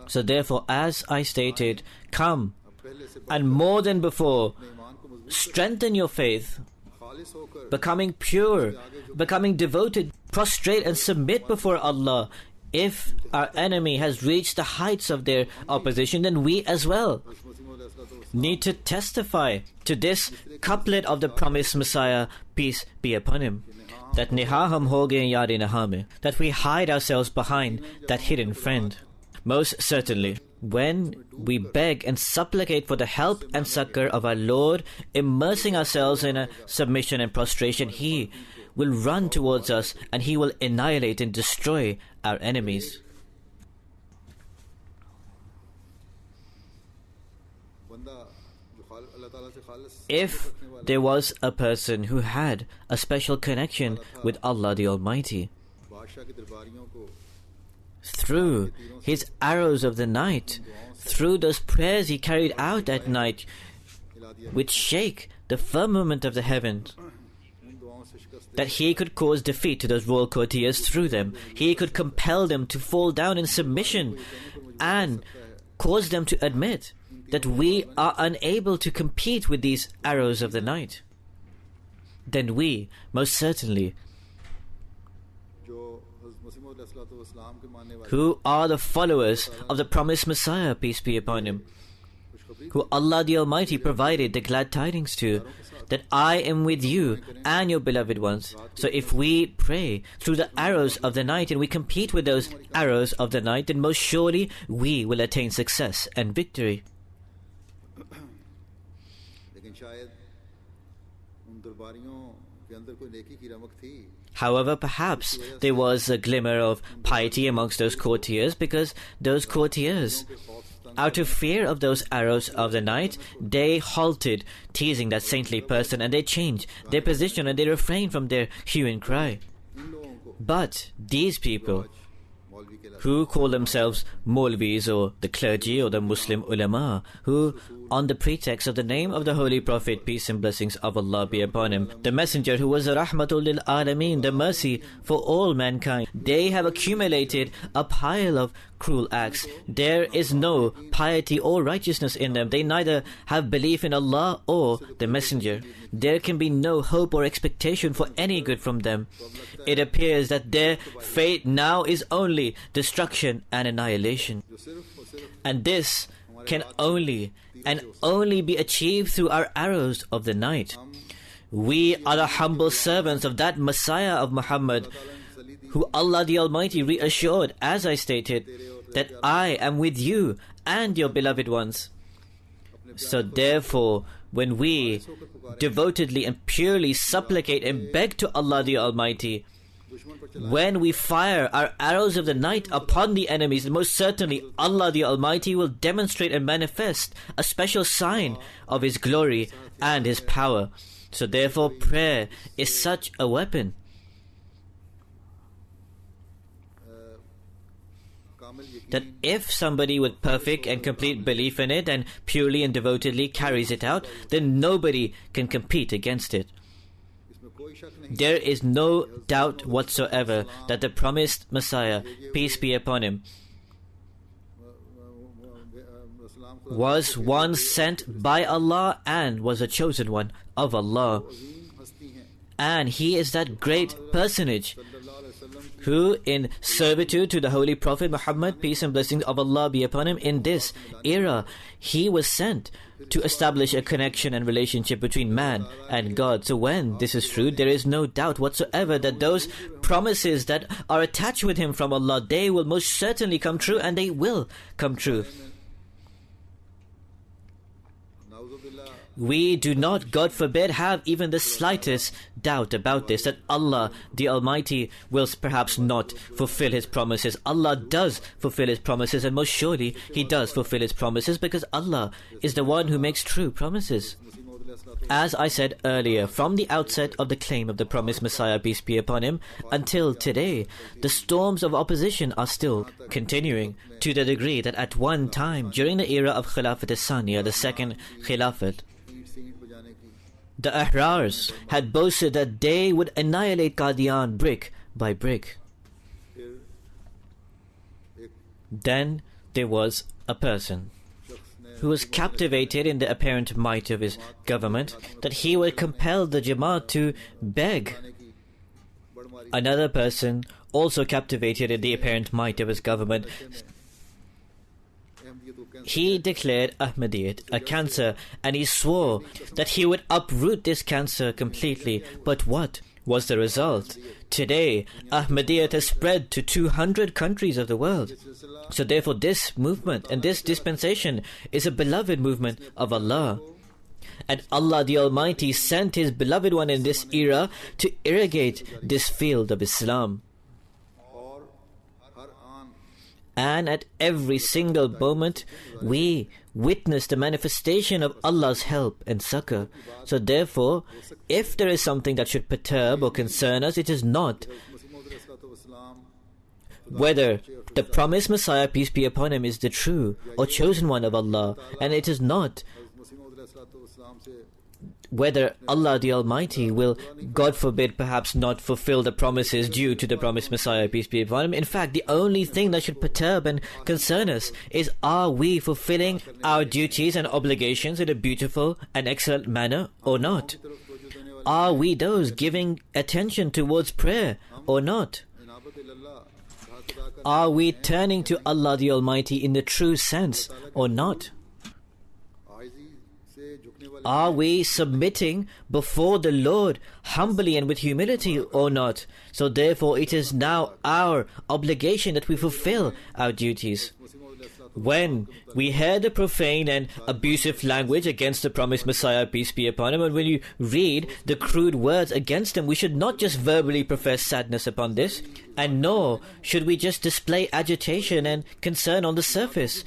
So therefore, as I stated, come and more than before, strengthen your faith, becoming pure, becoming devoted, prostrate and submit before Allah. If our enemy has reached the heights of their opposition, then we as well need to testify to this couplet of the promised Messiah, peace be upon him, that niha hum ho gaye yaar niha mein, that we hide ourselves behind that hidden friend. Most certainly, when we beg and supplicate for the help and succor of our Lord, immersing ourselves in a submission and prostration, He will run towards us and He will annihilate and destroy our enemies. If there was a person who had a special connection with Allah the Almighty, through his arrows of the night, through those prayers he carried out at night, which shake the firmament of the heavens, that he could cause defeat to those royal courtiers through them. He could compel them to fall down in submission and cause them to admit that we are unable to compete with these arrows of the night. Then we, most certainly, who are the followers of the promised Messiah, peace be upon him, who Allah the Almighty provided the glad tidings to, that I am with you and your beloved ones. So if we pray through the arrows of the night and we compete with those arrows of the night, then most surely we will attain success and victory. However, perhaps there was a glimmer of piety amongst those courtiers, because those courtiers, out of fear of those arrows of the night, they halted teasing that saintly person and they changed their position and they refrained from their hue and cry. But these people, who call themselves Maulvis or the clergy or the Muslim ulama, who on the pretext of the name of the Holy Prophet, peace and blessings of Allah be upon him, the messenger who was a rahmatul lil alameen, the mercy for all mankind, they have accumulated a pile of cruel acts. There is no piety or righteousness in them. They neither have belief in Allah or the messenger. There can be no hope or expectation for any good from them. It appears that their fate now is only destruction and annihilation. And this can only and only be achieved through our arrows of the night. We are the humble servants of that Messiah of Muhammad, who Allah the Almighty reassured, as I stated, that I am with you and your beloved ones. So therefore, when we devotedly and purely supplicate and beg to Allah the Almighty, when we fire our arrows of the night upon the enemies, most certainly Allah the Almighty will demonstrate and manifest a special sign of His glory and His power. So therefore, prayer is such a weapon. That if somebody with perfect and complete belief in it and purely and devotedly carries it out, then nobody can compete against it. There is no doubt whatsoever that the promised Messiah, peace be upon him, was one sent by Allah and was a chosen one of Allah. And he is that great personage who, in servitude to the Holy Prophet Muhammad, peace and blessings of Allah be upon him, in this era, he was sent to establish a connection and relationship between man and God. So when this is true, there is no doubt whatsoever that those promises that are attached with him from Allah, they will most certainly come true, and they will come true. We do not, God forbid, have even the slightest doubt about this, that Allah the Almighty will perhaps not fulfill His promises. Allah does fulfill His promises, and most surely He does fulfill His promises, because Allah is the one who makes true promises. As I said earlier, from the outset of the claim of the promised Messiah, peace be upon him, until today, the storms of opposition are still continuing, to the degree that at one time, during the era of Khilafat al-Thaniya, the second Khilafat, the Ahrars had boasted that they would annihilate Qadian brick by brick. Then there was a person who was captivated in the apparent might of his government, that he would compel the Jamaat to beg. Another person, also captivated in the apparent might of his government, he declared Ahmadiyyat a cancer, and he swore that he would uproot this cancer completely. But what was the result? Today, Ahmadiyyat has spread to 200 countries of the world. So therefore, this movement and this dispensation is a beloved movement of Allah. And Allah the Almighty sent His beloved one in this era to irrigate this field of Islam. And at every single moment, we witness the manifestation of Allah's help and succor. So therefore, if there is something that should perturb or concern us, it is not whether the promised Messiah, peace be upon him, is the true or chosen one of Allah, and it is not whether Allah the Almighty will, God forbid, perhaps not fulfill the promises due to the promised Messiah, peace be upon him. In fact, the only thing that should perturb and concern us is, are we fulfilling our duties and obligations in a beautiful and excellent manner or not? Are we those giving attention towards prayer or not? Are we turning to Allah the Almighty in the true sense or not? Are we submitting before the Lord humbly and with humility or not? So therefore it is now our obligation that we fulfill our duties. When we hear the profane and abusive language against the promised Messiah, peace be upon him, and when you read the crude words against him, we should not just verbally profess sadness upon this, and nor should we just display agitation and concern on the surface.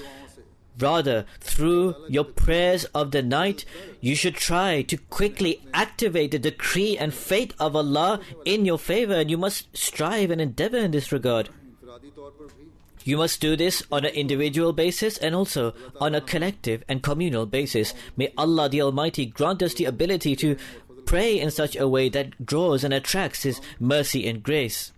Rather, through your prayers of the night, you should try to quickly activate the decree and fate of Allah in your favor, and you must strive and endeavor in this regard. You must do this on an individual basis and also on a collective and communal basis. May Allah the Almighty grant us the ability to pray in such a way that draws and attracts His mercy and grace.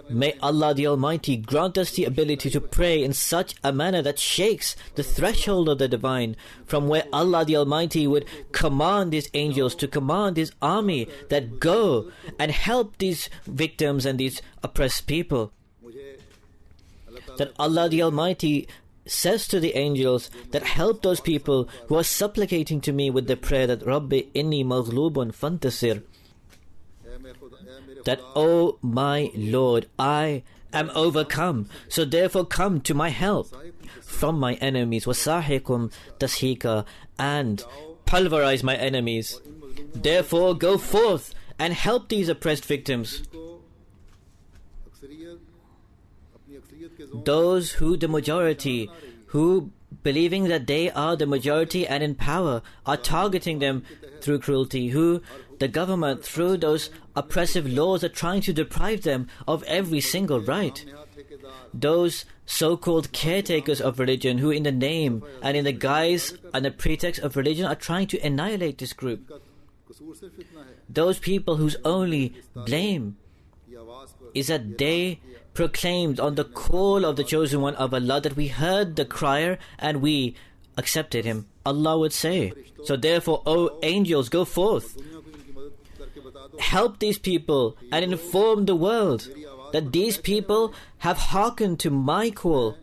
May Allah the Almighty grant us the ability to pray in such a manner that shakes the threshold of the divine, from where Allah the Almighty would command His angels to command His army that go and help these victims and these oppressed people. That Allah the Almighty says to the angels that help those people who are supplicating to me with the prayer that Rabbi inni maghlubun fantasir, that, O my Lord, I am overcome, so therefore come to my help from my enemies, wasahikum tashika, and pulverize my enemies. Therefore go forth and help these oppressed victims. Those who the majority, who believing that they are the majority and in power, are targeting them through cruelty, who the government through those oppressive laws are trying to deprive them of every single right. Those so-called caretakers of religion who in the name and in the guise and the pretext of religion are trying to annihilate this group. Those people whose only blame is that they proclaimed on the call of the chosen one of Allah that we heard the crier and we accepted him. Allah would say, so therefore, O angels, go forth, help these people and inform the world that these people have hearkened to my call.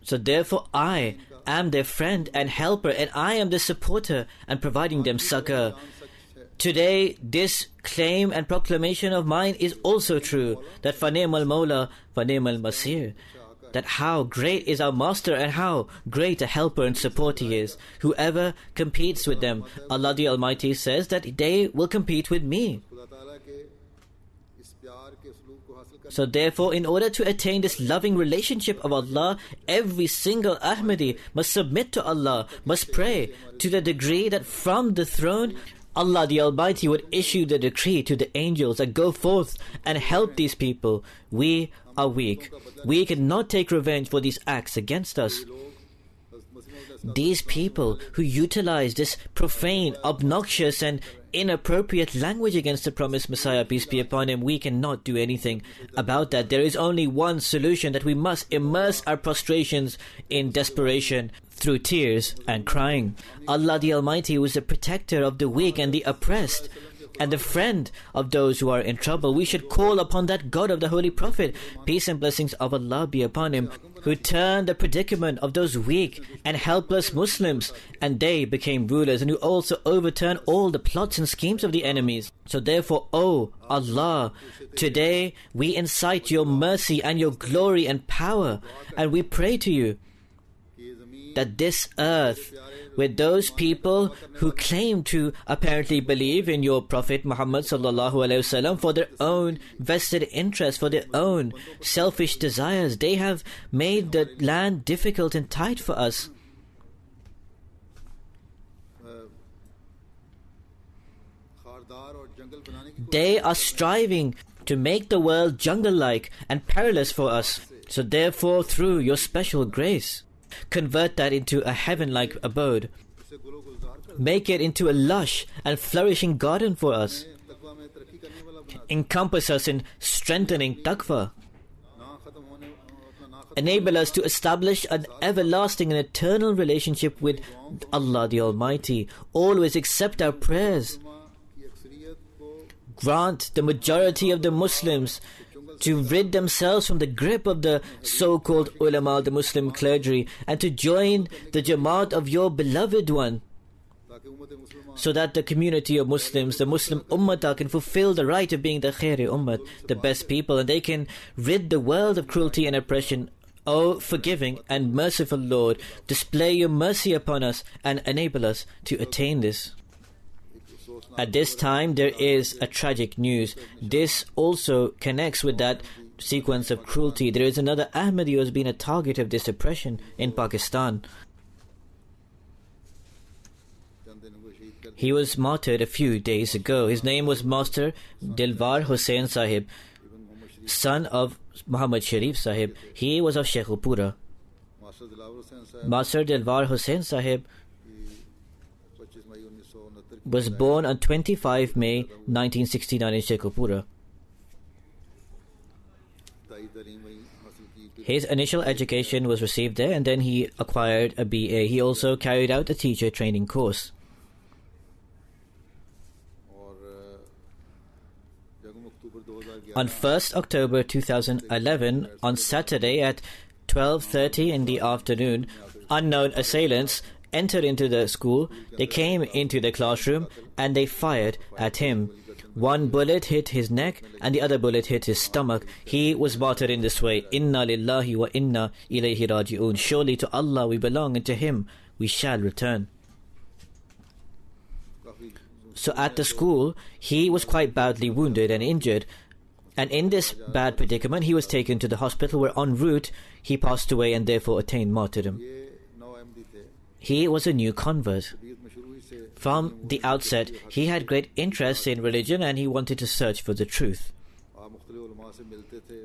So therefore I am their friend and helper, and I am the supporter and providing them succor. Today, this claim and proclamation of mine is also true, that Fanim al-Mawla, Fanim al-Masir, that how great is our master and how great a helper and support he is. Whoever competes with them, Allah the Almighty says that they will compete with me. So therefore, in order to attain this loving relationship of Allah, every single Ahmadi must submit to Allah, must pray to the degree that from the throne, Allah the Almighty would issue the decree to the angels that go forth and help these people. We are weak. We cannot take revenge for these acts against us. These people who utilize this profane, obnoxious and inappropriate language against the promised Messiah, peace be upon him, we cannot do anything about that. There is only one solution, that we must immerse our prostrations in desperation through tears and crying. Allah the Almighty, who is the protector of the weak and the oppressed, and the friend of those who are in trouble. We should call upon that God of the Holy Prophet, peace and blessings of Allah be upon him, who turned the predicament of those weak and helpless Muslims, and they became rulers, and who also overturned all the plots and schemes of the enemies. So therefore, O Allah, today we incite your mercy and your glory and power, and we pray to you that this earth, with those people who claim to apparently believe in your Prophet Muhammad sallallahu alaihi wasallam for their own vested interest, for their own selfish desires, they have made the land difficult and tight for us. They are striving to make the world jungle-like and perilous for us. So therefore, through your special grace, convert that into a heaven-like abode. Make it into a lush and flourishing garden for us. Encompass us in strengthening taqwa. Enable us to establish an everlasting and eternal relationship with Allah the Almighty. Always accept our prayers. Grant the majority of the Muslims to rid themselves from the grip of the so-called ulama, the Muslim clergy, and to join the Jamaat of your beloved one, so that the community of Muslims, the Muslim Ummah, can fulfill the right of being the Khairi Ummah, the best people, and they can rid the world of cruelty and oppression. O forgiving and merciful Lord, display your mercy upon us and enable us to attain this. At this time, there is a tragic news. This also connects with that sequence of cruelty. There is another Ahmadi who has been a target of this oppression in Pakistan. He was martyred a few days ago. His name was Master Dilwar Hussain Sahib, son of Muhammad Sharif Sahib. He was of Sheikhupura. Master Dilwar Hussain Sahib was born on 25 May 1969 in Sheikhupura. His initial education was received there, and then he acquired a BA. He also carried out a teacher training course. On 1st October 2011, on Saturday at 12:30 in the afternoon, unknown assailants entered into the school. They came into the classroom and they fired at him. One bullet hit his neck and the other bullet hit his stomach. He was martyred in this way. Inna lillahi wa inna ilayhi raji'un. Surely to Allah we belong, and to Him we shall return. So at the school, he was quite badly wounded and injured. And in this bad predicament, he was taken to the hospital, where en route he passed away and therefore attained martyrdom. He was a new convert. From the outset, he had great interest in religion and he wanted to search for the truth.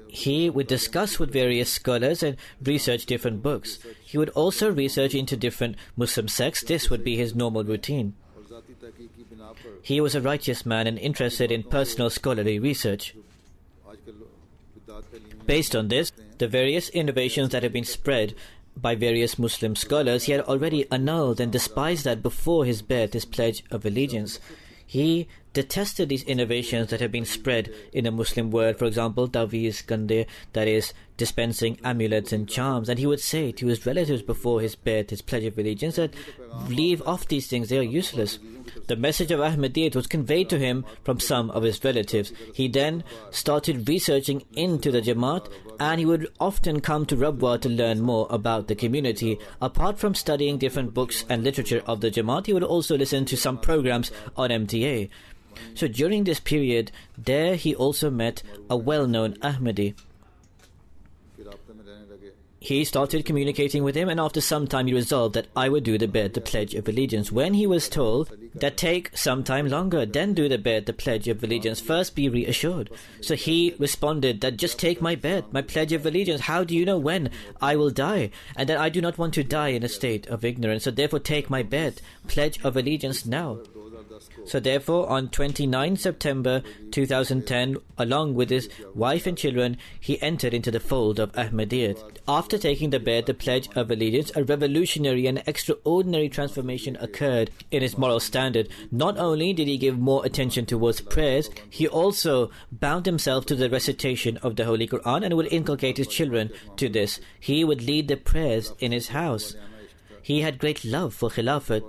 He would discuss with various scholars and research different books. He would also research into different Muslim sects. This would be his normal routine. He was a righteous man and interested in personal scholarly research. Based on this, the various innovations that have been spread by various Muslim scholars, he had already annulled and despised that before his birth, his pledge of allegiance. He detested these innovations that have been spread in the Muslim world. For example, Taweez Gande, that is dispensing amulets and charms, and he would say to his relatives before his bed, his pledge of allegiance, that leave off these things, they are useless. The message of Ahmadiyyat was conveyed to him from some of his relatives. He then started researching into the Jamaat, and he would often come to Rabwa to learn more about the community. Apart from studying different books and literature of the Jamaat, he would also listen to some programs on MTA. So during this period, there he also met a well-known Ahmadi. He started communicating with him, and after some time he resolved that I would do the bed, the Pledge of Allegiance. When he was told that take some time longer, then do the bed, the Pledge of Allegiance, first be reassured. So he responded that just take my bed, my Pledge of Allegiance. How do you know when I will die? And that I do not want to die in a state of ignorance. So therefore take my bed, Pledge of Allegiance now. So therefore, on 29 September 2010, along with his wife and children, he entered into the fold of Ahmadiyyat. After taking the bed, the Pledge of Allegiance, a revolutionary and extraordinary transformation occurred in his moral standard. Not only did he give more attention towards prayers, he also bound himself to the recitation of the Holy Quran and would inculcate his children to this. He would lead the prayers in his house. He had great love for Khilafat.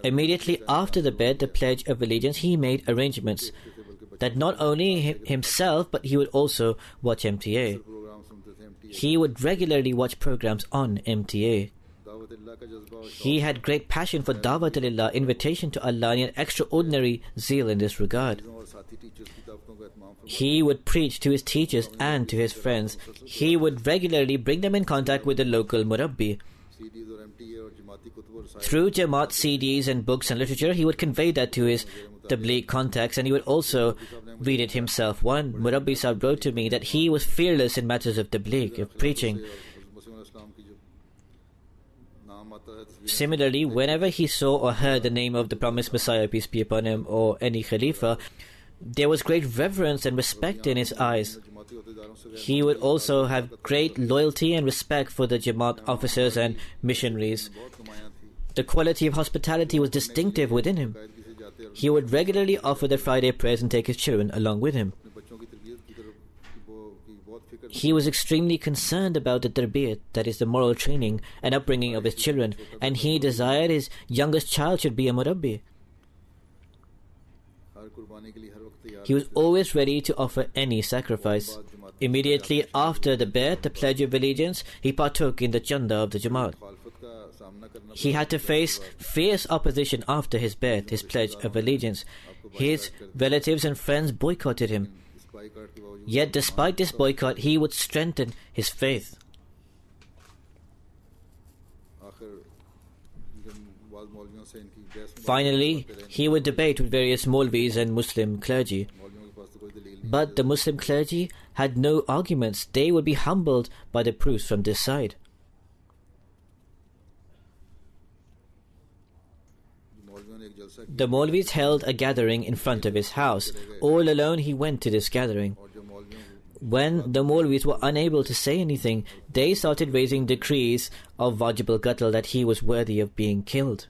Immediately after the bed, the Pledge of Allegiance, he made arrangements that not only himself, but he would also watch MTA. He would regularly watch programs on MTA. He had great passion for Dawat-ulillah, invitation to Allah, and an extraordinary zeal in this regard. He would preach to his teachers and to his friends. He would regularly bring them in contact with the local Murabbi. Through Jamaat CDs and books and literature, he would convey that to his Tabligh contacts, and he would also read it himself. One Murabbi Sahib wrote to me that he was fearless in matters of Tabligh, of preaching. Similarly, whenever he saw or heard the name of the promised Messiah, peace be upon him, or any Khalifa, there was great reverence and respect in his eyes. He would also have great loyalty and respect for the Jamaat officers and missionaries. The quality of hospitality was distinctive within him. He would regularly offer the Friday prayers and take his children along with him. He was extremely concerned about the tarbiyat, that is the moral training and upbringing of his children, and he desired his youngest child should be a Murabbi. He was always ready to offer any sacrifice. Immediately after the bed, the Pledge of Allegiance, he partook in the Chanda of the Jamaat. He had to face fierce opposition after his bed, his Pledge of Allegiance. His relatives and friends boycotted him. Yet despite this boycott, he would strengthen his faith. Finally, he would debate with various Maulvis and Muslim clergy. But the Muslim clergy had no arguments. They would be humbled by the proofs from this side. The Maulvis held a gathering in front of his house. All alone he went to this gathering. When the Maulvis were unable to say anything, they started raising decrees of Wajib al-Qatl, that he was worthy of being killed.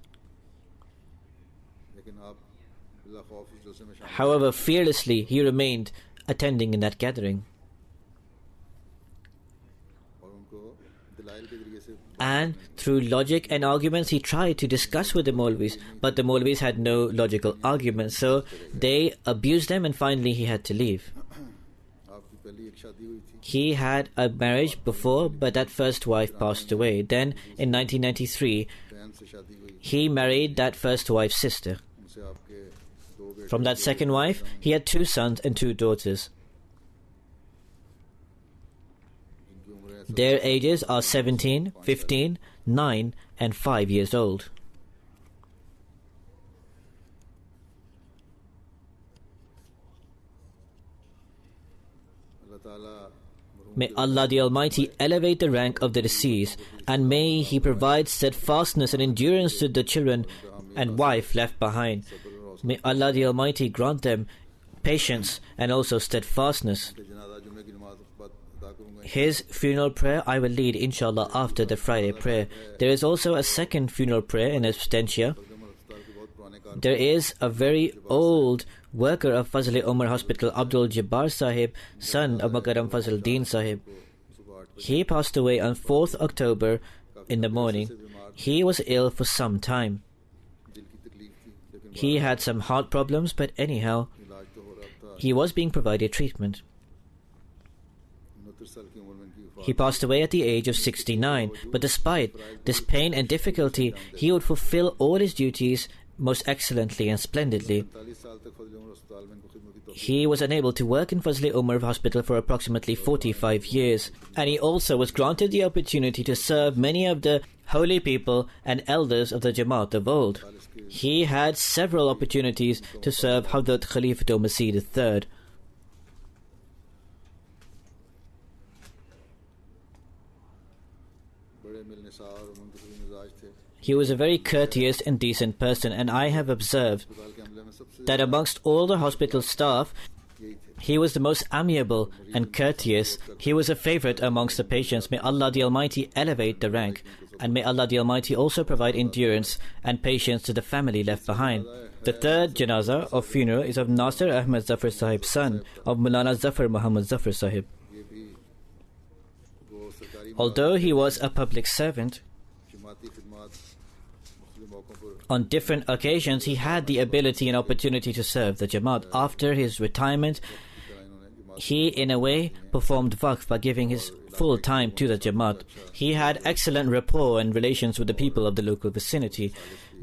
However, fearlessly he remained attending in that gathering. And through logic and arguments he tried to discuss with the Maulvis, but the Maulvis had no logical arguments, so they abused them and finally he had to leave. He had a marriage before, but that first wife passed away. Then in 1993 he married that first wife's sister. From that second wife he had 2 sons and 2 daughters. Their ages are 17, 15, 9 and 5 years old. May Allah the Almighty elevate the rank of the deceased, and may He provide steadfastness and endurance to the children and wife left behind. May Allah the Almighty grant them patience and also steadfastness. His funeral prayer I will lead inshallah after the Friday prayer. There is also a second funeral prayer in absentia. There is a very old worker of Fazl-e Umar Hospital, Abdul Jabbar Sahib, son of Makaram Fazl Deen Sahib. He passed away on 4th October in the morning. He was ill for some time. He had some heart problems, but anyhow, he was being provided treatment. He passed away at the age of 69, but despite this pain and difficulty, he would fulfill all his duties most excellently and splendidly. He was unable to work in Fazl-e Umar Hospital for approximately 45 years, and he also was granted the opportunity to serve many of the holy people and elders of the Jamaat of old. He had several opportunities to serve Hazrat Khalifatul Masih III. He was a very courteous and decent person, and I have observed that amongst all the hospital staff, he was the most amiable and courteous. He was a favorite amongst the patients. May Allah the Almighty elevate the rank, and may Allah the Almighty also provide endurance and patience to the family left behind. The third janazah of funeral is of Nasir Ahmed Zafar Sahib's son, of Maulana Zafar Muhammad Zafar Sahib. Although he was a public servant, on different occasions he had the ability and opportunity to serve the Jamaat. After his retirement, he in a way performed waqf by giving his full time to the Jamaat. He had excellent rapport and relations with the people of the local vicinity.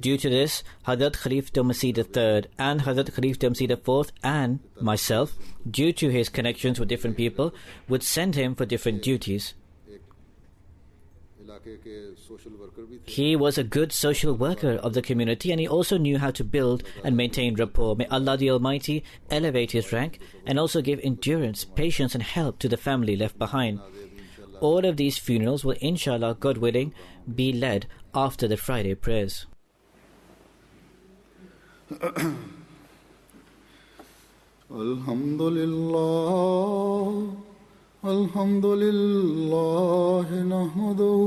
Due to this, Hazrat Khalifatul Masih III and Hazrat Khalifatul Masih IV and myself, due to his connections with different people, would send him for different duties. He was a good social worker of the community, and he also knew how to build and maintain rapport. May Allah the Almighty elevate his rank and also give endurance, patience and help to the family left behind. All of these funerals will, inshallah, God willing, be led after the Friday prayers. Alhamdulillah. الحمد لله نحمده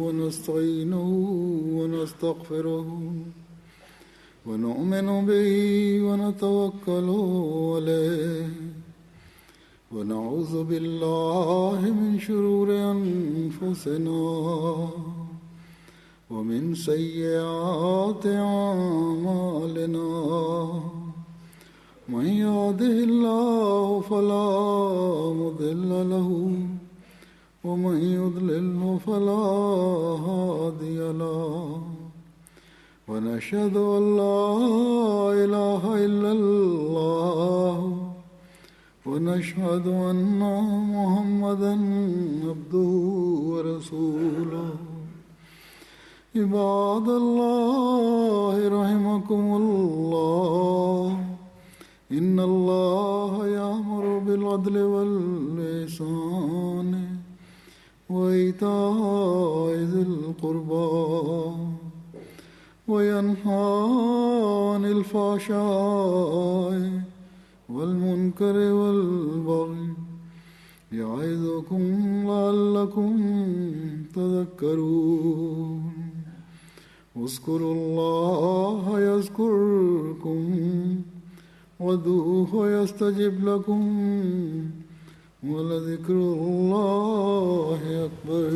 ونستعينه ونستغفره ونؤمن به ونتوكل عليه ونعوذ بالله من شرور أنفسنا ومن سيئات أعمالنا من يهده الله فلا مضل له ومن يضلل فلا هادي له ونشهد أن لا إله إلا الله ونشهد أن محمدا عبده ورسوله عباد الله رحمكم الله إن الله يأمر بالعدل والإحسان وإيتاء ذي القربى وينهى عن الفحشاء والمنكر والبغي يعظكم لعلكم تذكرون اذكروا الله يذكركم وادعوه يستجب لكم ولذكر الله أكبر